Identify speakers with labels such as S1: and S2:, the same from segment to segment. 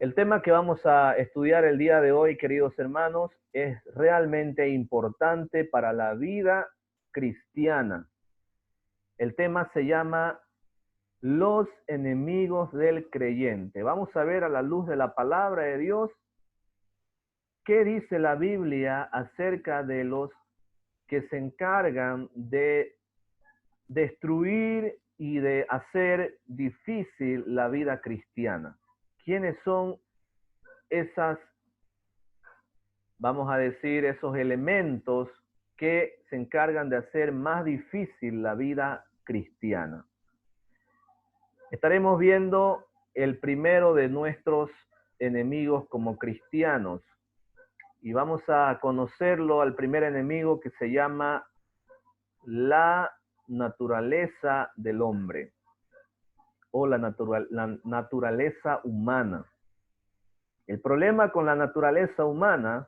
S1: El tema que vamos a estudiar el día de hoy, queridos hermanos, es realmente importante para la vida cristiana. El tema se llama los enemigos del creyente. Vamos a ver a la luz de la palabra de Dios qué dice la Biblia acerca de los que se encargan de destruir y de hacer difícil la vida cristiana. ¿Quiénes son esas, vamos a decir, esos elementos que se encargan de hacer más difícil la vida cristiana? Estaremos viendo el primero de nuestros enemigos como cristianos y vamos a conocerlo al primer enemigo, que se llama la naturaleza del hombre o la naturaleza humana. El problema con la naturaleza humana,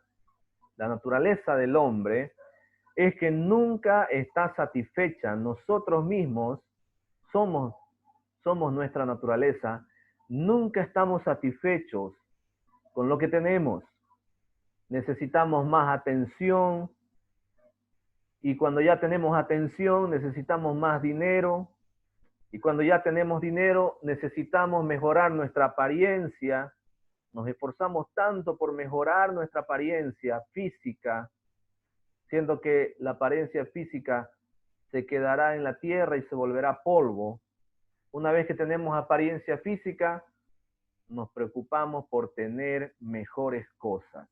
S1: la naturaleza del hombre, es que nunca está satisfecha. Nosotros mismos somos nuestra naturaleza, nunca estamos satisfechos con lo que tenemos. Necesitamos más atención, y cuando ya tenemos atención necesitamos más dinero, y cuando ya tenemos dinero necesitamos mejorar nuestra apariencia. Nos esforzamos tanto por mejorar nuestra apariencia física, siendo que la apariencia física se quedará en la tierra y se volverá polvo. Una vez que tenemos apariencia física, nos preocupamos por tener mejores cosas.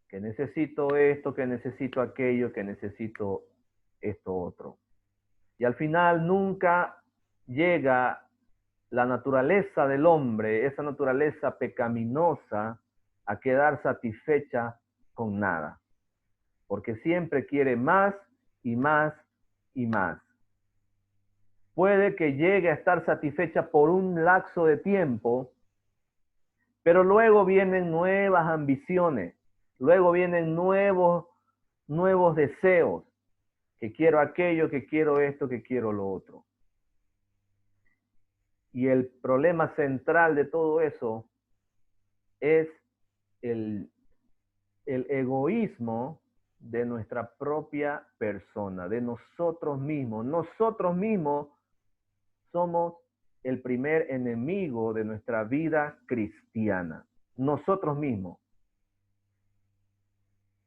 S1: Que necesito esto, que necesito aquello, que necesito esto otro. Y al final nunca llega la naturaleza del hombre, esa naturaleza pecaminosa, a quedar satisfecha con nada. Porque siempre quiere más y más y más. Puede que llegue a estar satisfecha por un lapso de tiempo, pero luego vienen nuevas ambiciones, luego vienen nuevos deseos, que quiero aquello, que quiero esto, que quiero lo otro. Y el problema central de todo eso es el egoísmo de nuestra propia persona, de nosotros mismos. Nosotros mismos somos el primer enemigo de nuestra vida cristiana. Nosotros mismos.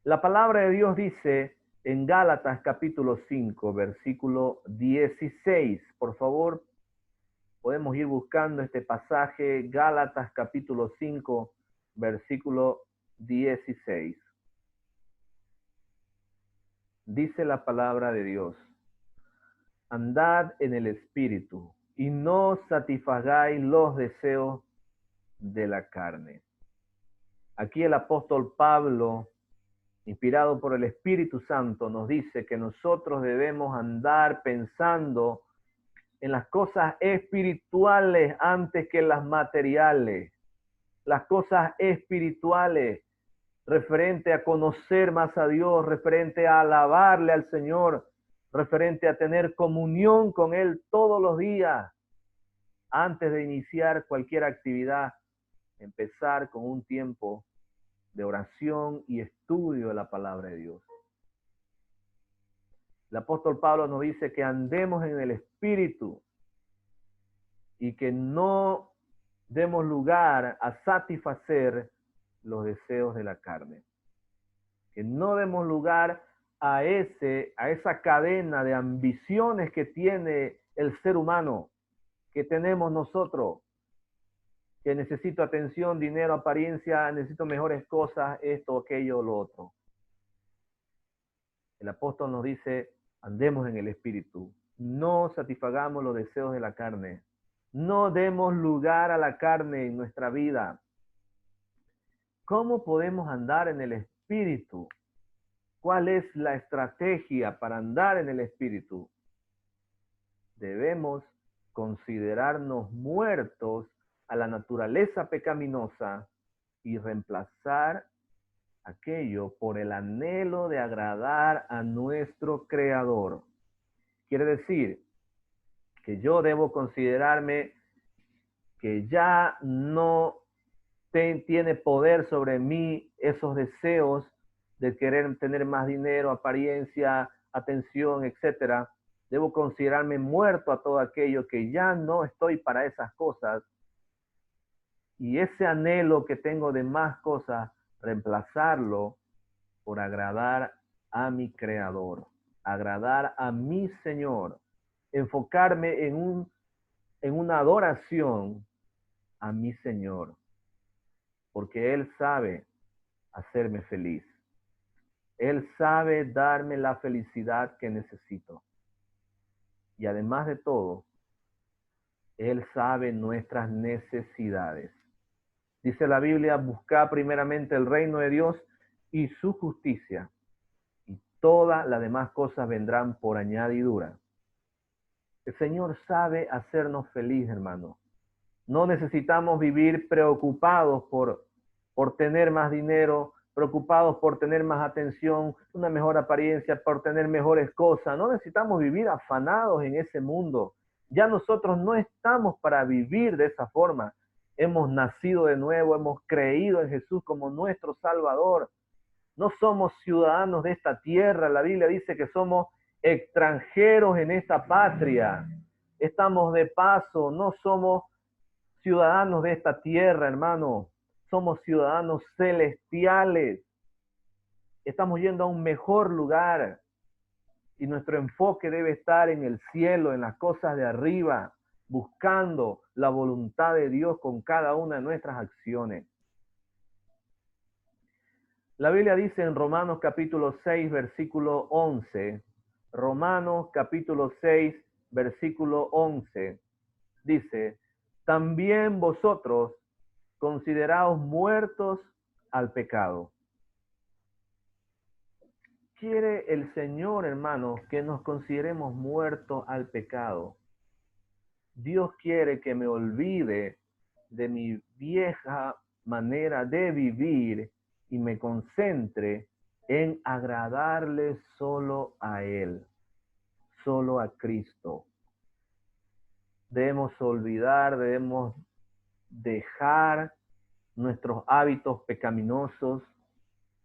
S1: La palabra de Dios dice en Gálatas capítulo 5, versículo 16. Por favor, podemos ir buscando este pasaje, Gálatas capítulo 5, versículo 16. Dice la palabra de Dios: andad en el Espíritu y no satisfagáis los deseos de la carne. Aquí el apóstol Pablo, inspirado por el Espíritu Santo, nos dice que nosotros debemos andar pensando en las cosas espirituales antes que las materiales. Las cosas espirituales referente a conocer más a Dios, referente a alabarle al Señor, referente a tener comunión con Él todos los días. Antes de iniciar cualquier actividad, empezar con un tiempo de oración y estudio de la palabra de Dios. El apóstol Pablo nos dice que andemos en el Espíritu y que no demos lugar a satisfacer los deseos de la carne. Que no demos lugar a esa cadena de ambiciones que tiene el ser humano, que tenemos nosotros, que necesito atención, dinero, apariencia, necesito mejores cosas, esto, aquello, lo otro. El apóstol nos dice, andemos en el Espíritu, no satisfagamos los deseos de la carne, no demos lugar a la carne en nuestra vida. ¿Cómo podemos andar en el Espíritu? ¿Cuál es la estrategia para andar en el Espíritu? Debemos considerarnos muertos a la naturaleza pecaminosa y reemplazar aquello por el anhelo de agradar a nuestro Creador. Quiere decir que yo debo considerarme que ya no tiene poder sobre mí esos deseos de querer tener más dinero, apariencia, atención, etcétera. Debo considerarme muerto a todo aquello, que ya no estoy para esas cosas. Y ese anhelo que tengo de más cosas, reemplazarlo por agradar a mi Creador, agradar a mi Señor, enfocarme en una adoración a mi Señor, porque Él sabe hacerme feliz. Él sabe darme la felicidad que necesito. Y además de todo, Él sabe nuestras necesidades. Dice la Biblia, busca primeramente el reino de Dios y su justicia, y todas las demás cosas vendrán por añadidura. El Señor sabe hacernos feliz, hermano. No necesitamos vivir preocupados por tener más dinero, preocupados por tener más atención, una mejor apariencia, por tener mejores cosas. No necesitamos vivir afanados en ese mundo. Ya nosotros no estamos para vivir de esa forma. Hemos nacido de nuevo, hemos creído en Jesús como nuestro Salvador. No somos ciudadanos de esta tierra. La Biblia dice que somos extranjeros en esta patria. Estamos de paso, no somos ciudadanos de esta tierra, hermano. Somos ciudadanos celestiales. Estamos yendo a un mejor lugar y nuestro enfoque debe estar en el cielo, en las cosas de arriba, buscando la voluntad de Dios con cada una de nuestras acciones. La Biblia dice en Romanos capítulo 6, versículo 11, Romanos capítulo 6, versículo 11, dice, también vosotros consideraos muertos al pecado. Quiere el Señor, hermanos, que nos consideremos muertos al pecado. Dios quiere que me olvide de mi vieja manera de vivir y me concentre en agradarle solo a Él, solo a Cristo. Debemos olvidar, debemos dejar nuestros hábitos pecaminosos,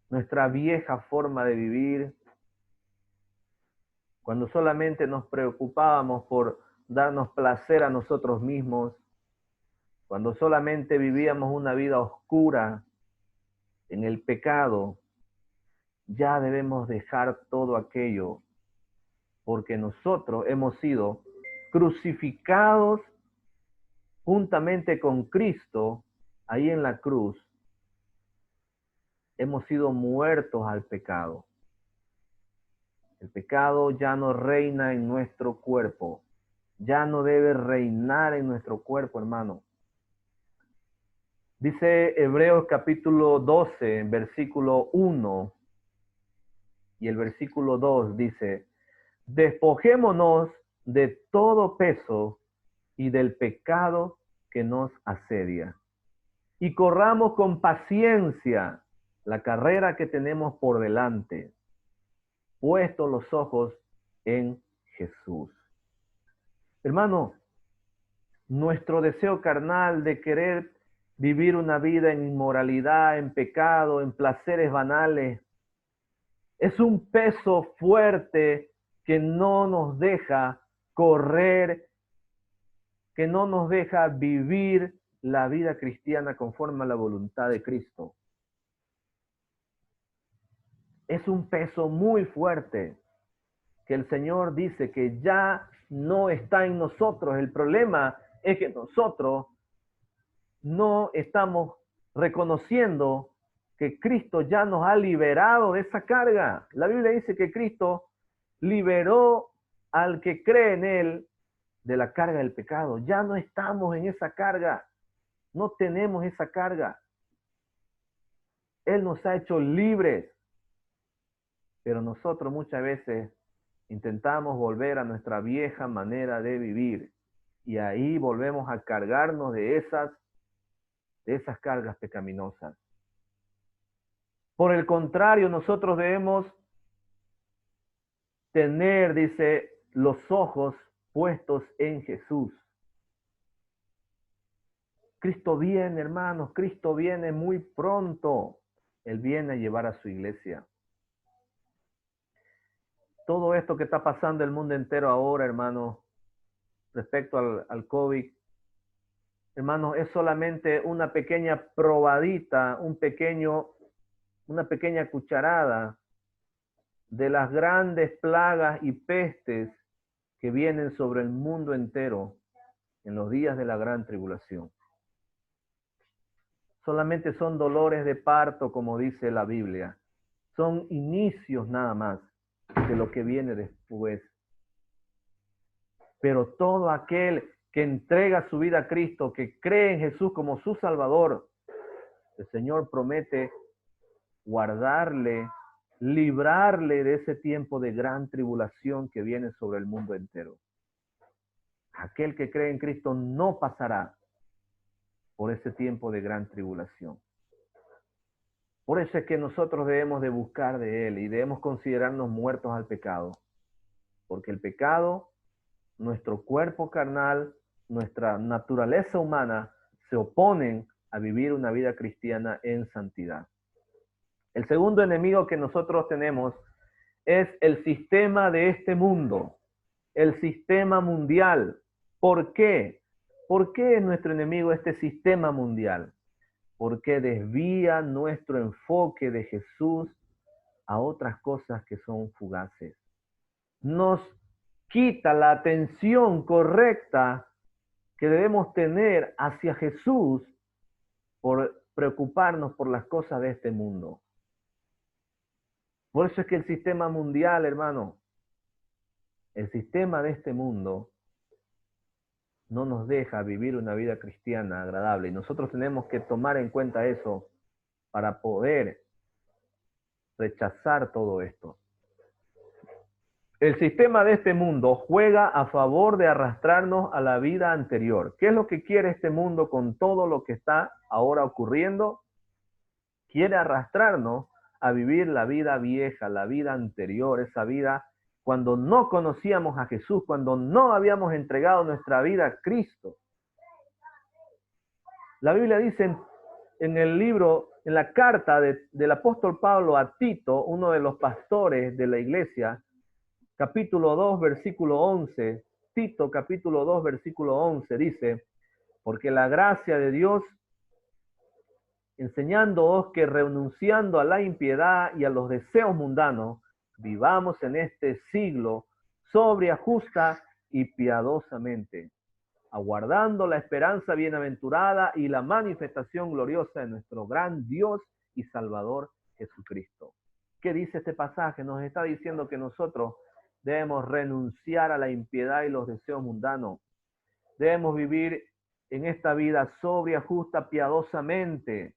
S1: nuestra vieja forma de vivir, cuando solamente nos preocupábamos por darnos placer a nosotros mismos, cuando solamente vivíamos una vida oscura en el pecado, ya debemos dejar todo aquello, porque nosotros hemos sido crucificados juntamente con Cristo ahí en la cruz. Hemos sido muertos al pecado. El pecado ya no reina en nuestro cuerpo. Ya no debe reinar en nuestro cuerpo, hermano. Dice Hebreos capítulo 12, versículo 1 y el versículo 2 dice, despojémonos de todo peso y del pecado que nos asedia y corramos con paciencia la carrera que tenemos por delante, puestos los ojos en Jesús. Hermano, nuestro deseo carnal de querer vivir una vida en inmoralidad, en pecado, en placeres banales, es un peso fuerte que no nos deja correr, que no nos deja vivir la vida cristiana conforme a la voluntad de Cristo. Es un peso muy fuerte que el Señor dice que ya no está en nosotros. El problema es que nosotros no estamos reconociendo que Cristo ya nos ha liberado de esa carga. La Biblia dice que Cristo liberó al que cree en Él de la carga del pecado. Ya no estamos en esa carga. No tenemos esa carga. Él nos ha hecho libres. Pero nosotros muchas veces intentamos volver a nuestra vieja manera de vivir. Y ahí volvemos a cargarnos de esas cargas pecaminosas. Por el contrario, nosotros debemos tener, dice, los ojos puestos en Jesús. Cristo viene, hermanos, Cristo viene muy pronto. Él viene a llevar a su iglesia. Todo esto que está pasando en el mundo entero ahora, hermanos, respecto al COVID, hermanos, es solamente una pequeña probadita, una pequeña cucharada de las grandes plagas y pestes que vienen sobre el mundo entero en los días de la gran tribulación. Solamente son dolores de parto, como dice la Biblia. Son inicios nada más de lo que viene después. Pero todo aquel que entrega su vida a Cristo, que cree en Jesús como su Salvador, el Señor promete guardarle, librarle de ese tiempo de gran tribulación que viene sobre el mundo entero. Aquel que cree en Cristo no pasará por ese tiempo de gran tribulación. Por eso es que nosotros debemos de buscar de Él y debemos considerarnos muertos al pecado. Porque el pecado, nuestro cuerpo carnal, nuestra naturaleza humana, se oponen a vivir una vida cristiana en santidad. El segundo enemigo que nosotros tenemos es el sistema de este mundo, el sistema mundial. ¿Por qué? ¿Por qué es nuestro enemigo este sistema mundial? Porque desvía nuestro enfoque de Jesús a otras cosas que son fugaces. Nos quita la atención correcta que debemos tener hacia Jesús por preocuparnos por las cosas de este mundo. Por eso es que el sistema mundial, hermano, el sistema de este mundo no nos deja vivir una vida cristiana agradable. Y nosotros tenemos que tomar en cuenta eso para poder rechazar todo esto. El sistema de este mundo juega a favor de arrastrarnos a la vida anterior. ¿Qué es lo que quiere este mundo con todo lo que está ahora ocurriendo? Quiere arrastrarnos a vivir la vida vieja, la vida anterior, esa vida cuando no conocíamos a Jesús, cuando no habíamos entregado nuestra vida a Cristo. La Biblia dice en el libro, en la carta del apóstol Pablo a Tito, uno de los pastores de la iglesia, capítulo 2, versículo 11, Tito capítulo 2, versículo 11, dice, porque la gracia de Dios, enseñándoos que renunciando a la impiedad y a los deseos mundanos, vivamos en este siglo sobria, justa y piadosamente, aguardando la esperanza bienaventurada y la manifestación gloriosa de nuestro gran Dios y Salvador Jesucristo. ¿Qué dice este pasaje? Nos está diciendo que nosotros debemos renunciar a la impiedad y los deseos mundanos. Debemos vivir en esta vida sobria, justa, piadosamente,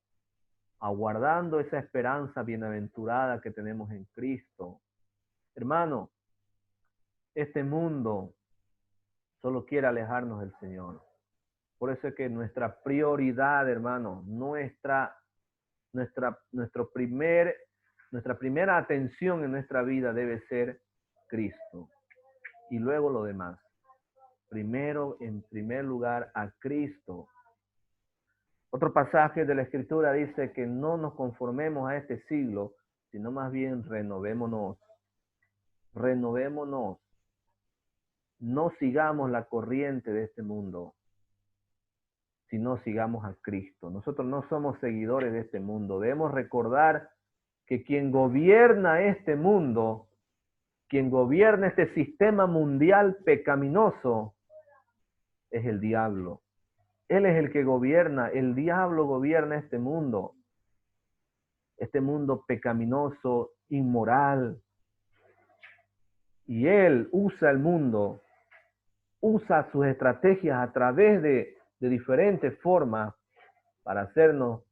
S1: aguardando esa esperanza bienaventurada que tenemos en Cristo. Hermano, este mundo solo quiere alejarnos del Señor. Por eso es que nuestra prioridad, hermano, nuestra primera atención en nuestra vida debe ser Cristo. Y luego lo demás. Primero, en primer lugar, a Cristo. Otro pasaje de la Escritura dice que no nos conformemos a este siglo, sino más bien renovémonos. Renovémonos. No sigamos la corriente de este mundo, sino sigamos a Cristo. Nosotros no somos seguidores de este mundo. Debemos recordar que quien gobierna este mundo, quien gobierna este sistema mundial pecaminoso, es el diablo. Él es el que gobierna, el diablo gobierna este mundo pecaminoso, inmoral. Y él usa el mundo, usa sus estrategias a través de diferentes formas para hacernos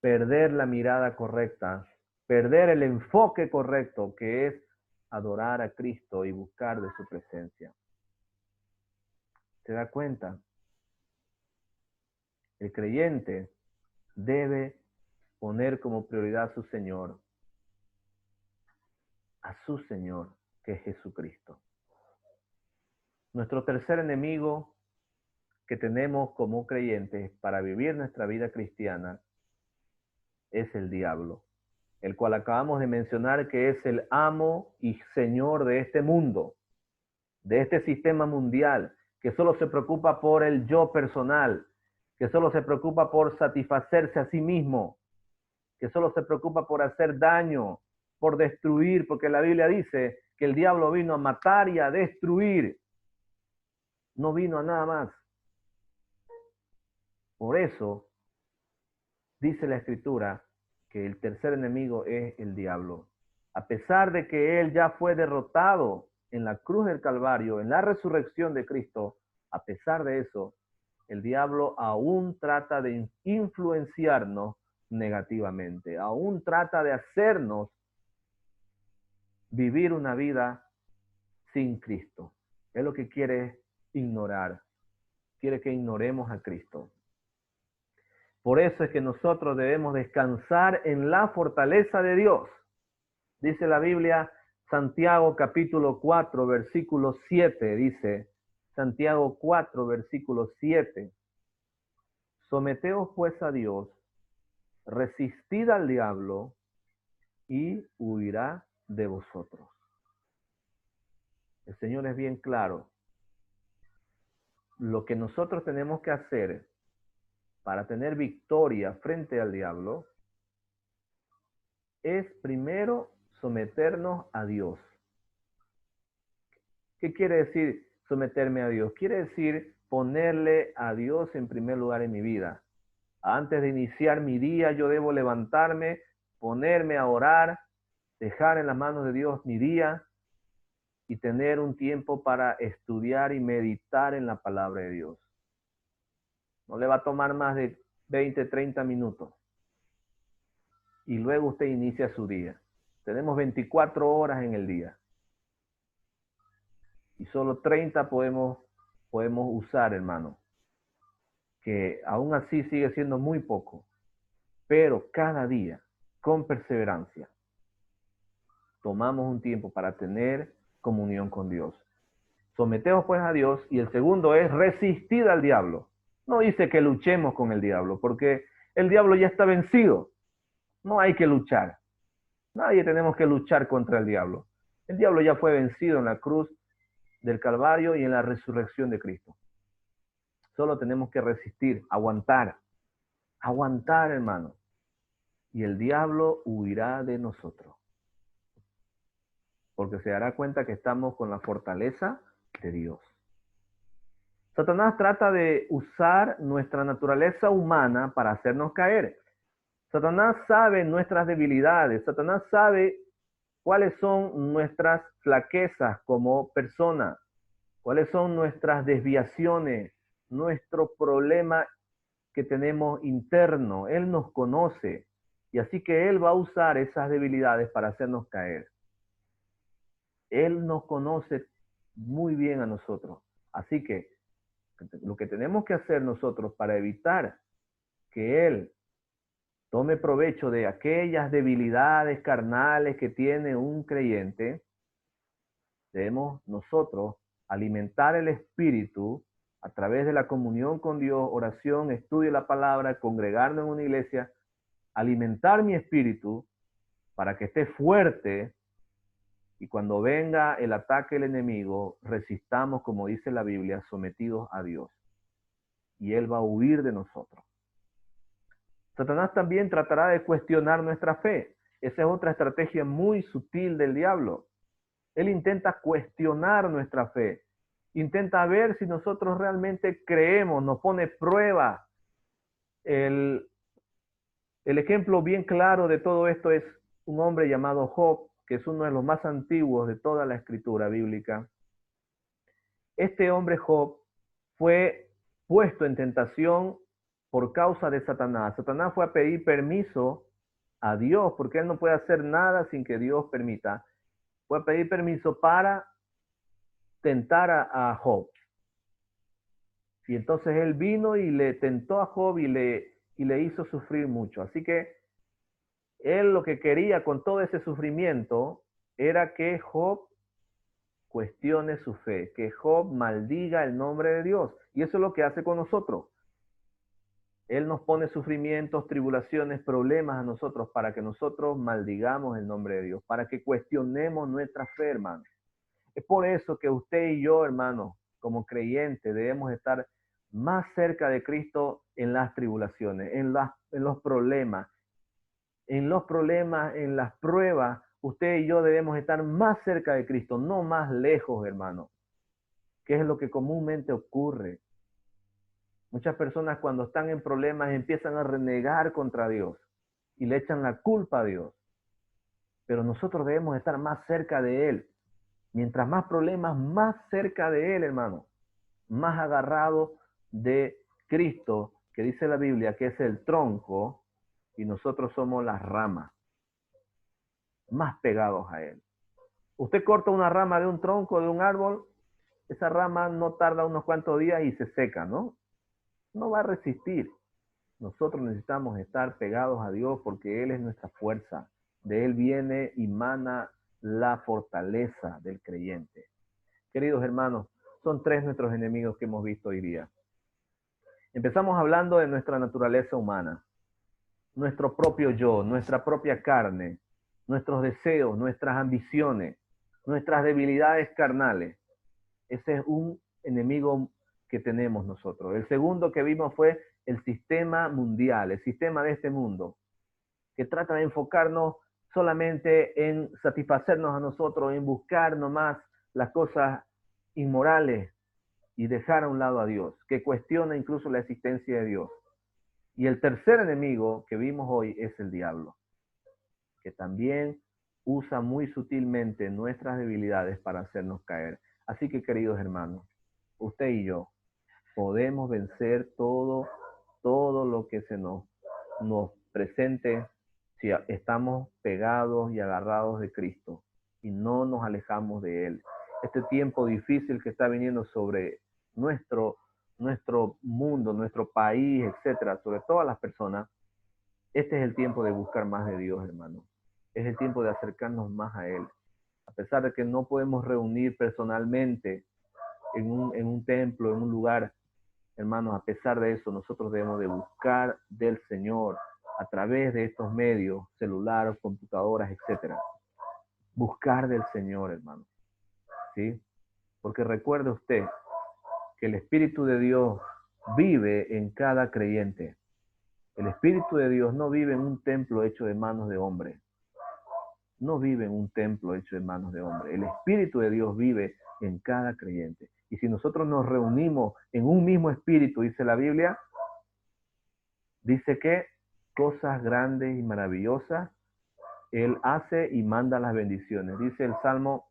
S1: perder la mirada correcta, perder el enfoque correcto, que es adorar a Cristo y buscar de su presencia. ¿Se da cuenta? El creyente debe poner como prioridad a su Señor, que es Jesucristo. Nuestro tercer enemigo que tenemos como creyentes para vivir nuestra vida cristiana es el diablo, el cual acabamos de mencionar que es el amo y señor de este mundo, de este sistema mundial, que solo se preocupa por el yo personal, que solo se preocupa por satisfacerse a sí mismo, que solo se preocupa por hacer daño, por destruir, porque la Biblia dice que el diablo vino a matar y a destruir, no vino a nada más. Por eso dice la Escritura que el tercer enemigo es el diablo. A pesar de que él ya fue derrotado en la cruz del Calvario, en la resurrección de Cristo, a pesar de eso, el diablo aún trata de influenciarnos negativamente, aún trata de hacernos vivir una vida sin Cristo. Es lo que quiere ignorar, quiere que ignoremos a Cristo. Por eso es que nosotros debemos descansar en la fortaleza de Dios. Dice la Biblia, Santiago capítulo 4, versículo 7, dice, Santiago 4, versículo 7, someteos pues a Dios, resistid al diablo y huirá de vosotros. El Señor es bien claro. Lo que nosotros tenemos que hacer para tener victoria frente al diablo es primero someternos a Dios. ¿Qué quiere decir someterme a Dios? Quiere decir ponerle a Dios en primer lugar en mi vida. Antes de iniciar mi día, yo debo levantarme, ponerme a orar, dejar en las manos de Dios mi día y tener un tiempo para estudiar y meditar en la palabra de Dios. No le va a tomar más de 20, 30 minutos. Y luego usted inicia su día. Tenemos 24 horas en el día. Y solo 30 podemos usar, hermano. Que aún así sigue siendo muy poco. Pero cada día, con perseverancia, tomamos un tiempo para tener comunión con Dios. Someteos pues a Dios. Y el segundo es resistir al diablo. No dice que luchemos con el diablo, porque el diablo ya está vencido. No hay que luchar. Nadie tenemos que luchar contra el diablo. El diablo ya fue vencido en la cruz del Calvario y en la resurrección de Cristo. Solo tenemos que resistir, aguantar, hermano. Y el diablo huirá de nosotros. Porque se dará cuenta que estamos con la fortaleza de Dios. Satanás trata de usar nuestra naturaleza humana para hacernos caer. Satanás sabe nuestras debilidades. Satanás sabe cuáles son nuestras flaquezas como persona, cuáles son nuestras desviaciones, nuestro problema que tenemos interno. Él nos conoce y así que Él va a usar esas debilidades para hacernos caer. Él nos conoce muy bien a nosotros. Así que lo que tenemos que hacer nosotros para evitar que Él tome provecho de aquellas debilidades carnales que tiene un creyente, debemos nosotros alimentar el espíritu a través de la comunión con Dios, oración, estudio de la palabra, congregarnos en una iglesia, alimentar mi espíritu para que esté fuerte y cuando venga el ataque del enemigo, resistamos, como dice la Biblia, sometidos a Dios. Y Él va a huir de nosotros. Satanás también tratará de cuestionar nuestra fe. Esa es otra estrategia muy sutil del diablo. Él intenta cuestionar nuestra fe. Intenta ver si nosotros realmente creemos, nos pone prueba. El ejemplo bien claro de todo esto es un hombre llamado Job, que es uno de los más antiguos de toda la escritura bíblica. Este hombre Job fue puesto en tentación por causa de Satanás. Satanás fue a pedir permiso a Dios, porque él no puede hacer nada sin que Dios permita. Fue a pedir permiso para tentar a Job. Y entonces él vino y le tentó a Job y le hizo sufrir mucho. Así que él lo que quería con todo ese sufrimiento era que Job cuestione su fe, que Job maldiga el nombre de Dios. Y eso es lo que hace con nosotros. Él nos pone sufrimientos, tribulaciones, problemas a nosotros para que nosotros maldigamos el nombre de Dios, para que cuestionemos nuestra fe, hermano. Es por eso que usted y yo, hermano, como creyentes, debemos estar más cerca de Cristo en las tribulaciones, en los problemas, en las pruebas. Usted y yo debemos estar más cerca de Cristo, no más lejos, hermano, que es lo que comúnmente ocurre. Muchas personas cuando están en problemas empiezan a renegar contra Dios y le echan la culpa a Dios. Pero nosotros debemos estar más cerca de Él. Mientras más problemas, más cerca de Él, hermano. Más agarrado de Cristo, que dice la Biblia que es el tronco y nosotros somos las ramas. Más pegados a Él. Usted corta una rama de un tronco, de un árbol, esa rama no tarda unos cuantos días y se seca, ¿no? No va a resistir. Nosotros necesitamos estar pegados a Dios porque Él es nuestra fuerza. De Él viene y mana la fortaleza del creyente. Queridos hermanos, son tres nuestros enemigos que hemos visto hoy día. Empezamos hablando de nuestra naturaleza humana, nuestro propio yo, nuestra propia carne, nuestros deseos, nuestras ambiciones, nuestras debilidades carnales. Ese es un enemigo que tenemos nosotros. El segundo que vimos fue el sistema mundial, el sistema de este mundo, que trata de enfocarnos solamente en satisfacernos a nosotros, en buscar nomás las cosas inmorales y dejar a un lado a Dios, que cuestiona incluso la existencia de Dios. Y el tercer enemigo que vimos hoy es el diablo, que también usa muy sutilmente nuestras debilidades para hacernos caer. Así que, queridos hermanos, usted y yo podemos vencer todo lo que se nos presente si estamos pegados y agarrados de Cristo y no nos alejamos de Él. Este tiempo difícil que está viniendo sobre nuestro mundo, nuestro país, etcétera, sobre todas las personas, este es el tiempo de buscar más de Dios, hermano. Es el tiempo de acercarnos más a Él. A pesar de que no podemos reunir personalmente en un templo, en un lugar, hermanos, a pesar de eso, nosotros debemos de buscar del Señor a través de estos medios, celulares, computadoras, etcétera. Buscar del Señor, hermano. ¿Sí? Porque recuerde usted que el Espíritu de Dios vive en cada creyente. El Espíritu de Dios no vive en un templo hecho de manos de hombre. No vive en un templo hecho de manos de hombre. El Espíritu de Dios vive en cada creyente. Y si nosotros nos reunimos en un mismo espíritu, dice la Biblia, dice que cosas grandes y maravillosas Él hace y manda las bendiciones. Dice el Salmo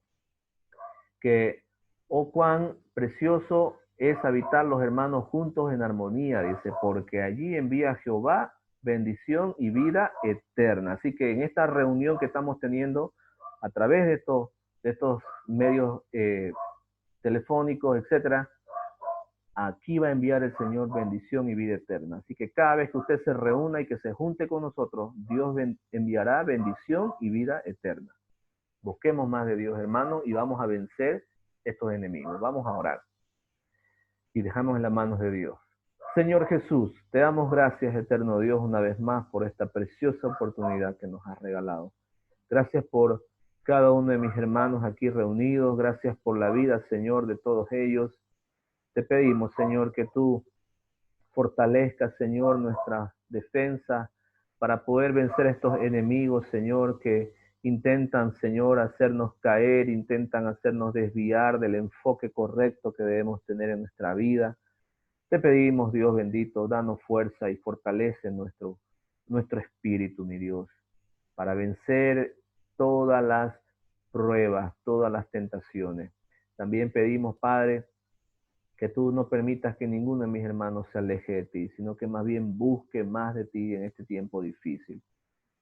S1: que, oh, cuán precioso es habitar los hermanos juntos en armonía, dice, porque allí envía Jehová bendición y vida eterna. Así que en esta reunión que estamos teniendo a través de estos medios telefónicos, etcétera, aquí va a enviar el Señor bendición y vida eterna. Así que cada vez que usted se reúna y que se junte con nosotros, Dios enviará bendición y vida eterna. Busquemos más de Dios, hermano, y vamos a vencer estos enemigos. Vamos a orar y dejamos en las manos de Dios. Señor Jesús, te damos gracias, eterno Dios, una vez más por esta preciosa oportunidad que nos has regalado. Gracias por cada uno de mis hermanos aquí reunidos. Gracias por la vida, Señor, de todos ellos. Te pedimos, Señor, que tú fortalezcas, Señor, nuestra defensa para poder vencer a estos enemigos, Señor, que intentan, Señor, hacernos caer, intentan hacernos desviar del enfoque correcto que debemos tener en nuestra vida. Te pedimos, Dios bendito, danos fuerza y fortalece nuestro espíritu, mi Dios, para vencer todas las pruebas, todas las tentaciones. También pedimos, Padre, que tú no permitas que ninguno de mis hermanos se aleje de ti, sino que más bien busque más de ti en este tiempo difícil.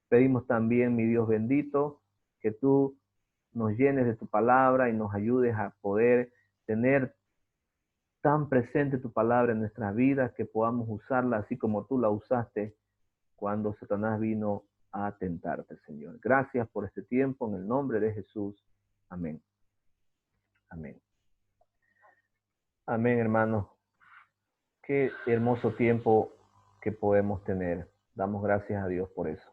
S1: Pedimos también, mi Dios bendito, que tú nos llenes de tu palabra y nos ayudes a poder tener tan presente tu palabra en nuestras vidas que podamos usarla así como tú la usaste cuando Satanás vino a tentarte, Señor. Gracias por este tiempo, en el nombre de Jesús. Amén. Amén. Amén, hermanos. Qué hermoso tiempo que podemos tener. Damos gracias a Dios por eso.